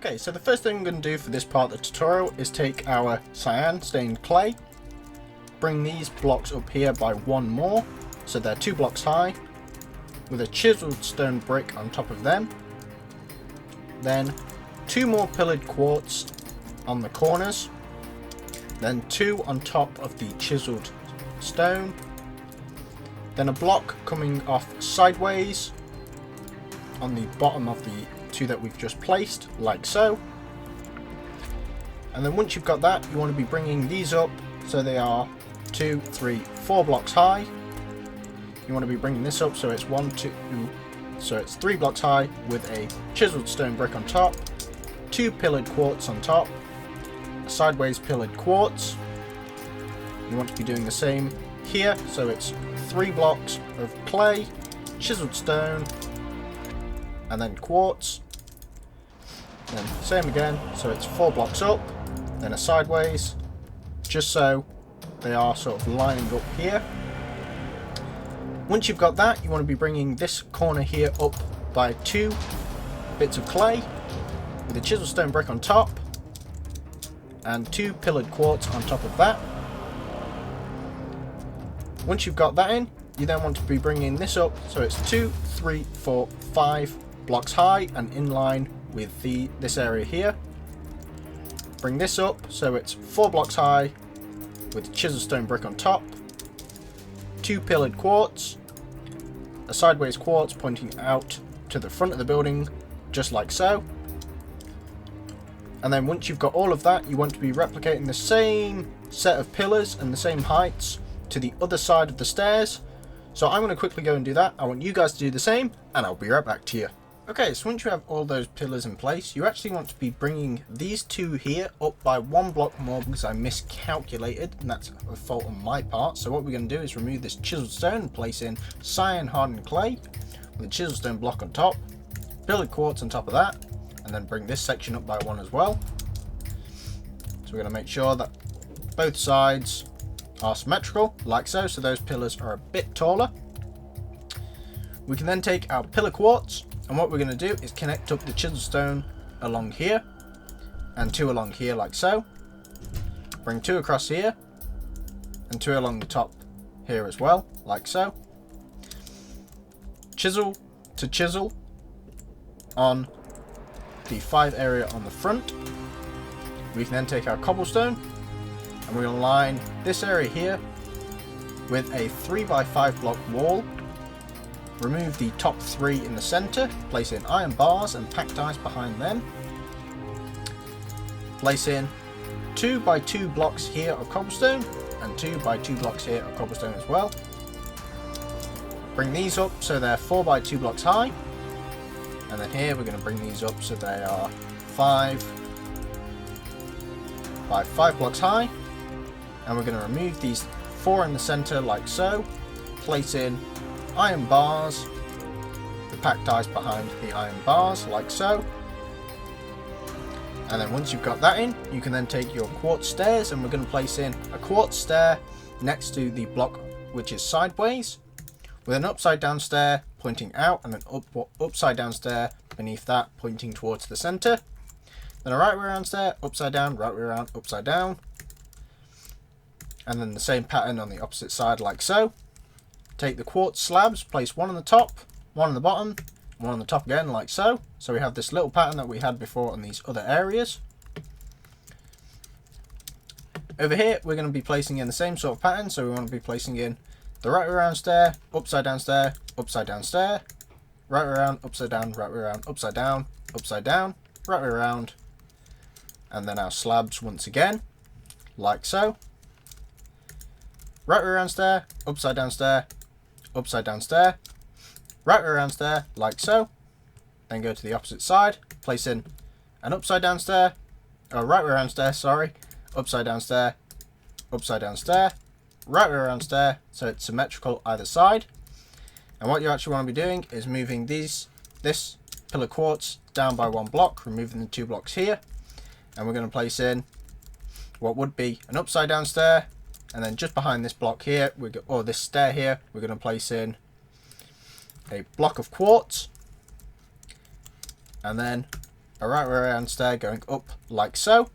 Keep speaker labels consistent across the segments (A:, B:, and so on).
A: Okay, so the first thing I'm going to do for this part of the tutorial is take our cyan stained clay, bring these blocks up here by one more, so they're 2 blocks high, with a chiseled stone brick on top of them, then 2 more pillared quartz on the corners, then 2 on top of the chiseled stone, then a block coming off sideways on the bottom of the 2 that we've just placed, like so. And then once you've got that, you want to be bringing these up so they are 2, 3, 4 blocks high. You want to be bringing this up so it's 1, 2, so it's 3 blocks high with a chiseled stone brick on top, 2 pillared quartz on top, a sideways pillared quartz. You want to be doing the same here, so it's 3 blocks of clay, chiseled stone, and then quartz. Then same again, so it's 4 blocks up, then a sideways, just so they are sort of lining up here. Once you've got that, you want to be bringing this corner here up by 2 bits of clay with a chiseled stone brick on top and 2 pillared quartz on top of that. Once you've got that in, you then want to be bringing this up so it's 2, 3, 4, 5 blocks high and in line with this area here. Bring this up so it's 4 blocks high with chiseled stone brick on top, 2 pillared quartz, a sideways quartz pointing out to the front of the building, just like so. And then once you've got all of that, you want to be replicating the same set of pillars and the same heights to the other side of the stairs. So I'm going to quickly go and do that. I want you guys to do the same, and I'll be right back to you. Okay, so once you have all those pillars in place, you actually want to be bringing these 2 here up by 1 block more because I miscalculated, and that's a fault on my part. So what we're going to do is remove this chiseled stone and place in cyan hardened clay with a chiseled stone block on top, pillared quartz on top of that, and then bring this section up by 1 as well. So we're going to make sure that both sides are symmetrical, like so those pillars are a bit taller. We can then take our pillar quartz, and what we're going to do is connect up the chiseled stone along here and 2 along here, like so. Bring 2 across here and 2 along the top here as well, like so. Chisel to chisel on the 5 area on the front. We can then take our cobblestone and we're going to line this area here with a 3x5 block wall. Remove the top 3 in the center, place in iron bars and packed ice behind them. Place in 2x2 blocks here of cobblestone and 2x2 blocks here of cobblestone as well. Bring these up so they're 4x2 blocks high. And then here we're going to bring these up so they are 5x5 blocks high. And we're going to remove these 4 in the center like so. Place in iron bars, the packed ice behind the iron bars, like so. And then once you've got that in, you can then take your quartz stairs, and we're going to place in a quartz stair next to the block which is sideways, with an upside down stair pointing out and an upside down stair beneath that pointing towards the center. Then a right way around stair, upside down, right way around, upside down. And then the same pattern on the opposite side, like so. Take the quartz slabs, place 1 on the top, 1 on the bottom, 1 on the top again, like so. So we have this little pattern that we had before on these other areas. Over here, we're going to be placing in the same sort of pattern. So we want to be placing in the right way around stair, upside down stair, upside down stair, right way around, upside down, right way around, upside down, right way around. And then our slabs once again, like so. Right way around stair, upside down stair, upside down stair, right way around stair, like so. Then go to the opposite side, place in an upside down stair, right way around stair, sorry, upside down stair, right way around stair, so it's symmetrical either side. And what you actually want to be doing is moving this pillar quartz down by 1 block, removing the 2 blocks here, and we're going to place in what would be an upside down stair. And then just behind this block here, or this stair here, we're going to place in a block of quartz. And then a right way around stair going up like so.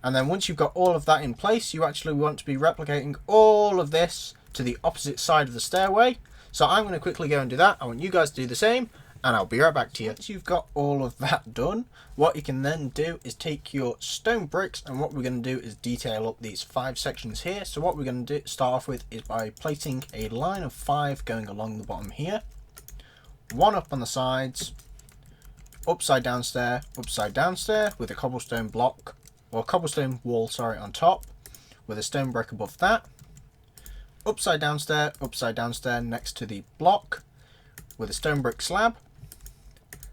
A: And then once you've got all of that in place, you actually want to be replicating all of this to the opposite side of the stairway. So I'm going to quickly go and do that. I want you guys to do the same, and I'll be right back to you. Once you've got all of that done, what you can then do is take your stone bricks, and what we're going to do is detail up these 5 sections here. So what we're going to start off with is by placing a line of 5 going along the bottom here, 1 up on the sides, upside down stair with a cobblestone block, or cobblestone wall, sorry, on top, with a stone brick above that, upside down stair next to the block, with a stone brick slab,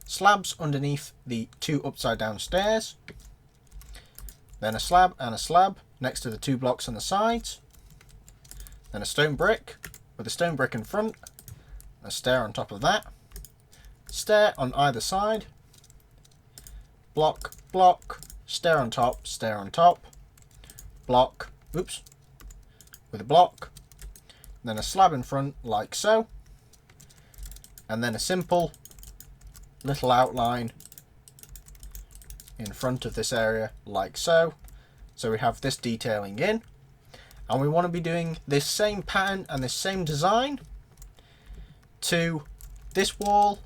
A: slabs underneath the 2 upside down stairs, then a slab and a slab next to the 2 blocks on the sides, then a stone brick with a stone brick in front, a stair on top of that, stair on either side, block, block, stair on top, block, oops, with a block, then a slab in front like so, and then a simple little outline in front of this area like so. So we have this detailing in, and we want to be doing this same pattern and this same design to this wall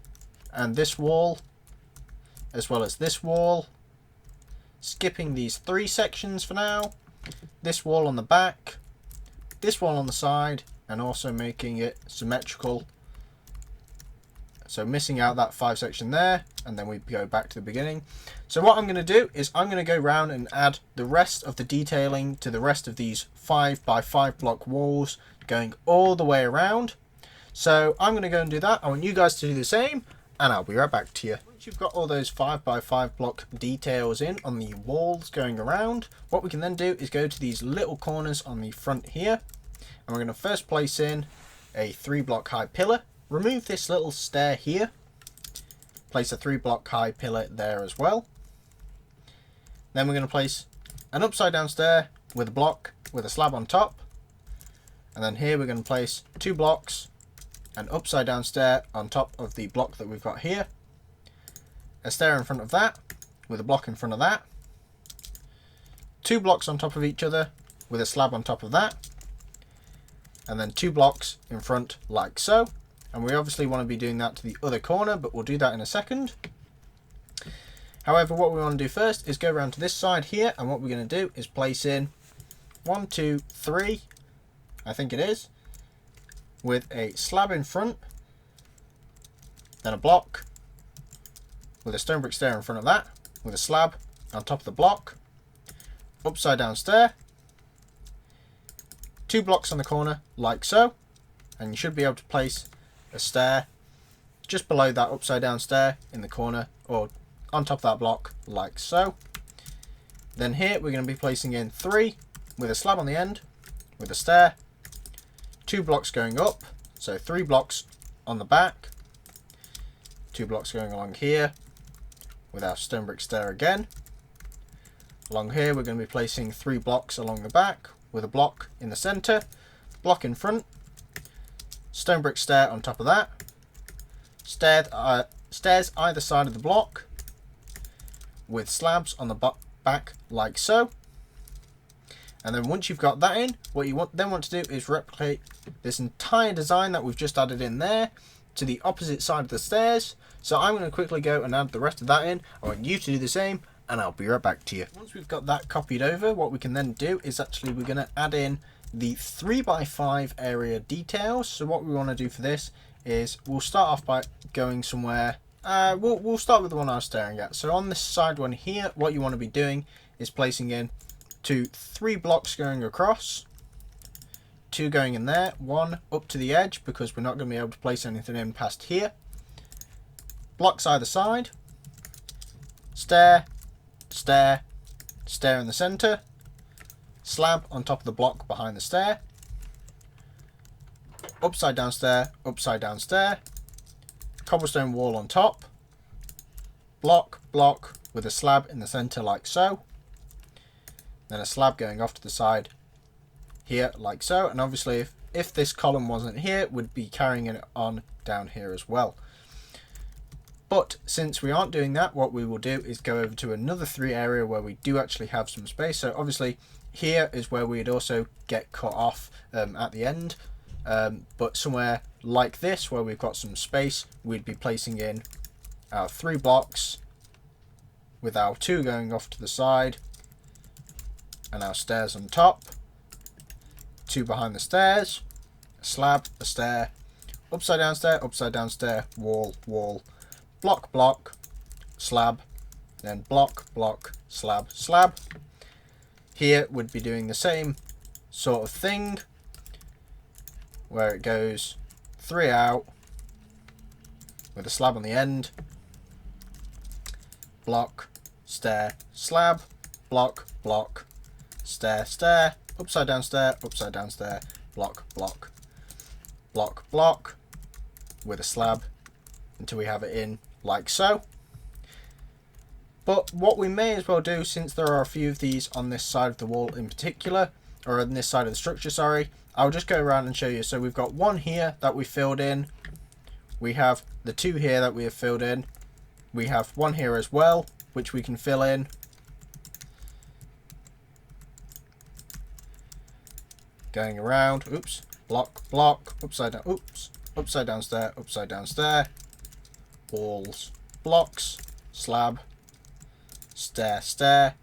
A: and this wall, as well as this wall, skipping these 3 sections for now, this wall on the back, this wall on the side, and also making it symmetrical. So missing out that 5 section there, and then we go back to the beginning. So what I'm going to do is I'm going to go around and add the rest of the detailing to the rest of these 5 by 5 block walls going all the way around. So I'm going to go and do that. I want you guys to do the same, and I'll be right back to you. Once you've got all those 5 by 5 block details in on the walls going around, what we can then do is go to these little corners on the front here, and we're going to first place in a 3 block high pillar. Remove this little stair here, place a 3 block high pillar there as well. Then we're going to place an upside down stair with a block with a slab on top, and then here we're going to place 2 blocks, an upside down stair on top of the block that we've got here, a stair in front of that with a block in front of that, 2 blocks on top of each other with a slab on top of that, and then 2 blocks in front like so. And we obviously want to be doing that to the other corner, but we'll do that in a second. However, what we want to do first is go around to this side here, and what we're going to do is place in 1, 2, 3, I think it is, with a slab in front, then a block with a stone brick stair in front of that, with a slab on top of the block, upside down stair, 2 blocks on the corner like so, and you should be able to place a stair just below that upside down stair in the corner, or on top of that block like so. Then here we're going to be placing in 3 with a slab on the end with a stair, 2 blocks going up, so 3 blocks on the back, 2 blocks going along here with our stone brick stair again. Along here we're going to be placing 3 blocks along the back with a block in the center, block in front, stone brick stair on top of that, stairs either side of the block with slabs on the back like so. And then once you've got that in, what you want to do is replicate this entire design that we've just added in there to the opposite side of the stairs. So I'm going to quickly go and add the rest of that in. I want you to do the same, and I'll be right back to you. Once we've got that copied over, what we can then do is actually we're going to add in the 3 by 5 area details. So what we want to do for this is we'll start off by going somewhere. We'll start with the one I was staring at. So on this side one here, what you want to be doing is placing in 3 blocks going across, 2 going in there, 1 up to the edge because we're not going to be able to place anything in past here. Blocks either side, stair, stair, stair in the center, slab on top of the block behind the stair, upside down stair, cobblestone wall on top, block, block with a slab in the center like so, then a slab going off to the side here like so, and obviously if this column wasn't here, we'd be carrying it on down here as well. But since we aren't doing that, what we will do is go over to another 3 area where we do actually have some space. So obviously here is where we'd also get cut off at the end. But somewhere like this where we've got some space, we'd be placing in our 3 blocks with our 2 going off to the side and our stairs on top, 2 behind the stairs, a slab, a stair, upside down stair, wall, wall, block, block, slab, then block, block, slab, slab. Here would be doing the same sort of thing where it goes 3 out with a slab on the end, block, stair, slab, block, block, stair, stair, upside down stair, block, block, block, block, with a slab until we have it in like so. But what we may as well do, since there are a few of these on this side of the wall in particular, or on this side of the structure, sorry, I'll just go around and show you. So we've got 1 here that we filled in, we have the 2 here that we have filled in, we have 1 here as well which we can fill in, going around, oops, block, block, upside down, oops, upside down stair, walls, blocks, slab, stair, stair,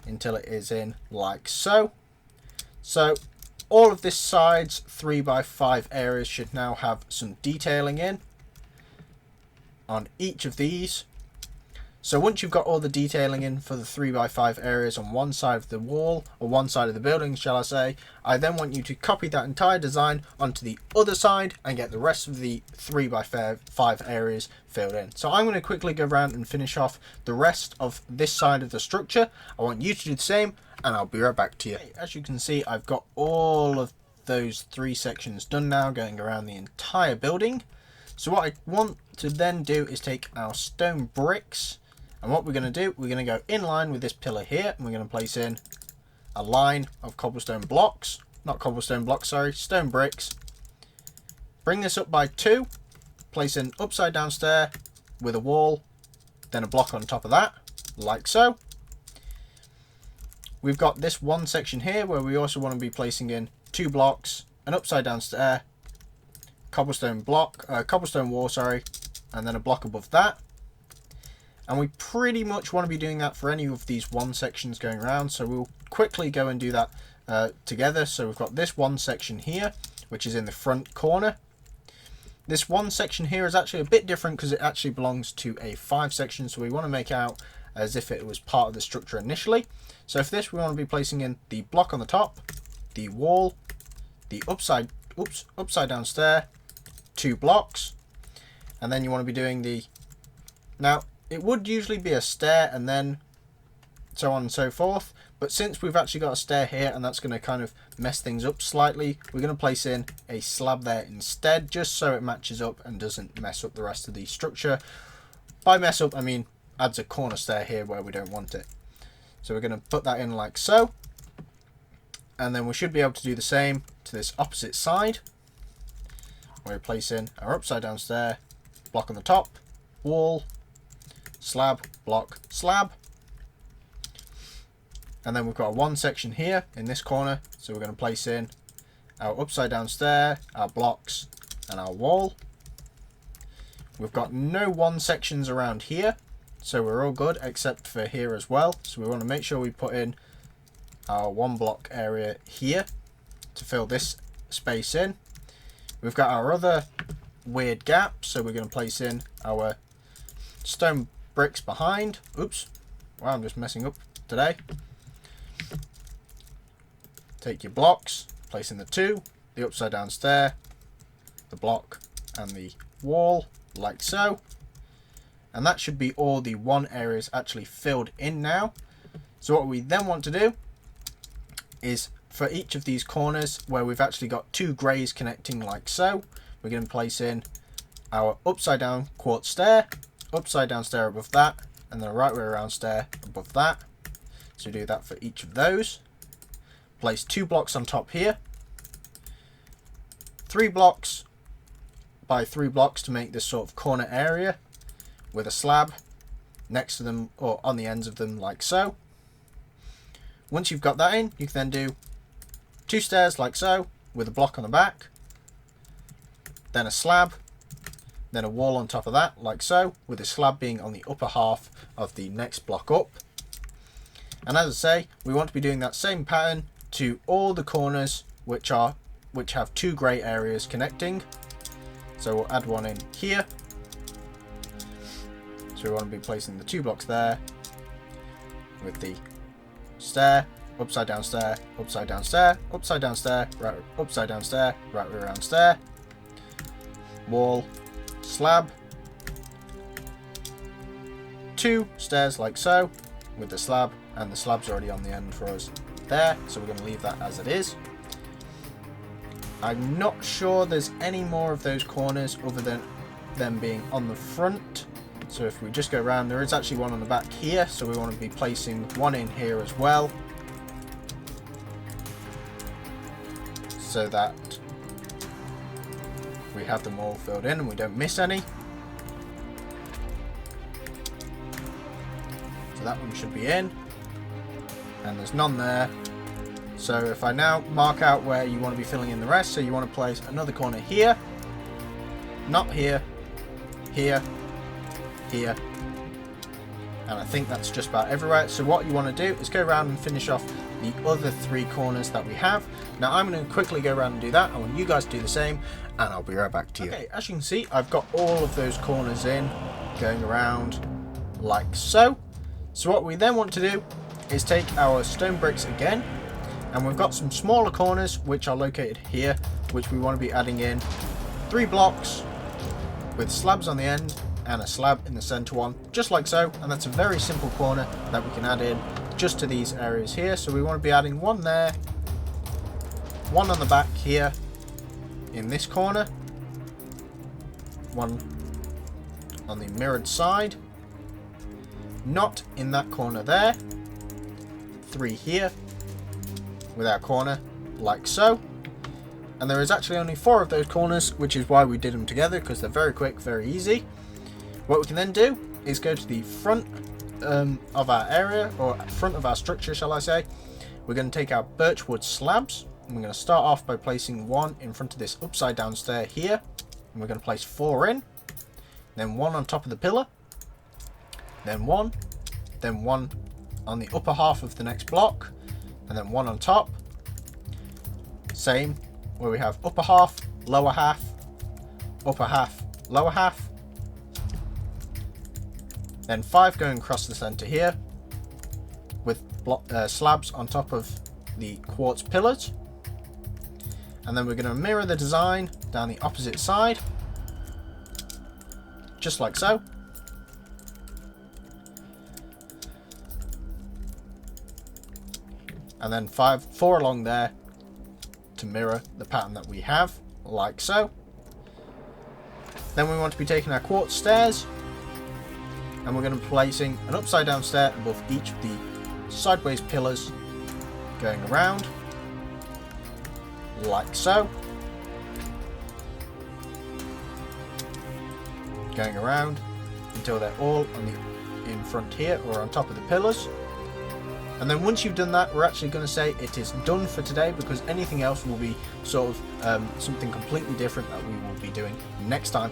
A: until it is in like so. So all of this side's 3x5 areas should now have some detailing in on each of these. So once you've got all the detailing in for the 3x5 areas on one side of the wall, or one side of the building shall I say, I then want you to copy that entire design onto the other side and get the rest of the 3x5 areas filled in. So I'm going to quickly go around and finish off the rest of this side of the structure. I want you to do the same and I'll be right back to you. As you can see, I've got all of those 3 sections done now, going around the entire building. So what I want to then do is take our stone bricks, and what we're going to do, we're going to go in line with this pillar here, and we're going to place in a line of cobblestone blocks, not cobblestone blocks, sorry, stone bricks. Bring this up by 2, place an upside down stair with a wall, then a block on top of that, like so. We've got this one section here where we also want to be placing in 2 blocks, an upside down stair, cobblestone block, cobblestone wall, sorry, and then a block above that. And we pretty much want to be doing that for any of these 1 sections going around. So we'll quickly go and do that together. So we've got this 1 section here, which is in the front corner. This 1 section here is actually a bit different because it actually belongs to a 5 section. So we want to make out as if it was part of the structure initially. So for this, we want to be placing in the block on the top, the wall, the upside down stair, 2 blocks, and then you want to be doing the, now it would usually be a stair and then so on and so forth, but since we've actually got a stair here and that's going to kind of mess things up slightly, we're going to place in a slab there instead, just so it matches up and doesn't mess up the rest of the structure. By mess up, I mean adds a corner stair here where we don't want it. So we're going to put that in like so, and then we should be able to do the same to this opposite side, where we place in our upside down stair, block on the top, wall, slab, block, slab. And then we've got 1 section here in this corner, so we're going to place in our upside down stair, our blocks, and our wall. We've got no 1 sections around here, so we're all good except for here as well. So we want to make sure we put in our 1 block area here to fill this space in. We've got our other weird gap, so we're going to place in our stone bricks behind. Oops, wow, I'm just messing up today. Take your blocks, place in the 2, the upside down stair, the block, and the wall, like so. And that should be all the 1 areas actually filled in now. So what we then want to do is for each of these corners where we've actually got 2 greys connecting like so, we're going to place in our upside down quartz stair, upside down stair above that, and then a right way around stair above that. So do that for each of those. Place 2 blocks on top here, 3 blocks by 3 blocks to make this sort of corner area, with a slab next to them or on the ends of them like so. Once you've got that in, you can then do 2 stairs like so with a block on the back, then a slab, then a wall on top of that like so, with the slab being on the upper half of the next block up. And as I say, we want to be doing that same pattern to all the corners which have 2 grey areas connecting. So we'll add one in here. So we want to be placing the 2 blocks there with the stair, upside down stair, upside down stair, upside down stair, right, upside down stair, right way around stair, wall, slab, 2 stairs like so with the slab, and the slab's already on the end for us there, so we're going to leave that as it is. I'm not sure there's any more of those corners other than them being on the front. So if we just go around, there is actually one on the back here, so we want to be placing one in here as well, so that we have them all filled in and we don't miss any. So that one should be in, and there's none there. So if I now mark out where you want to be filling in the rest, so you want to place another corner here, not here, here, here, and I think that's just about everywhere. So what you want to do is go around and finish off the other 3 corners that we have. Now I'm going to quickly go around and do that. I want you guys to do the same, and I'll be right back to you. Okay, as you can see, I've got all of those corners in, going around like so. So what we then want to do is take our stone bricks again, and we've got some smaller corners which are located here, which we want to be adding in 3 blocks with slabs on the end and a slab in the center one, just like so. And that's a very simple corner that we can add in just to these areas here. So we want to be adding one there, one on the back here in this corner, one on the mirrored side, not in that corner there, 3 here with our corner like so. And there is actually only 4 of those corners, which is why we did them together, because they're very quick, very easy. What we can then do is go to the front of our area, or front of our structure shall I say. We're going to take our birchwood slabs, and we're going to start off by placing one in front of this upside down stair here, and we're going to place 4 in, then 1 on top of the pillar, then 1 on the upper half of the next block, and then 1 on top. Same where we have upper half, lower half, upper half, lower half, then 5 going across the center here with slabs on top of the quartz pillars. And then we're going to mirror the design down the opposite side, just like so. And then 4 along there to mirror the pattern that we have, like so. Then we want to be taking our quartz stairs, and we're going to be placing an upside down stair above each of the sideways pillars, going around like so, going around until they're all on the in front here or on top of the pillars. And then once you've done that, we're actually going to say it is done for today, because anything else will be sort of something completely different that we will be doing next time,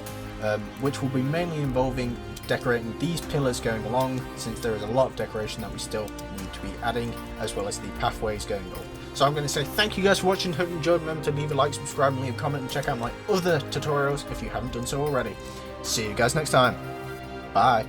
A: which will be mainly involving decorating these pillars going along, since there is a lot of decoration that we still need to be adding, as well as the pathways going up. So I'm going to say thank you guys for watching. Hope you enjoyed. Remember to leave a like, subscribe, and leave a comment, and check out my other tutorials if you haven't done so already. See you guys next time. Bye.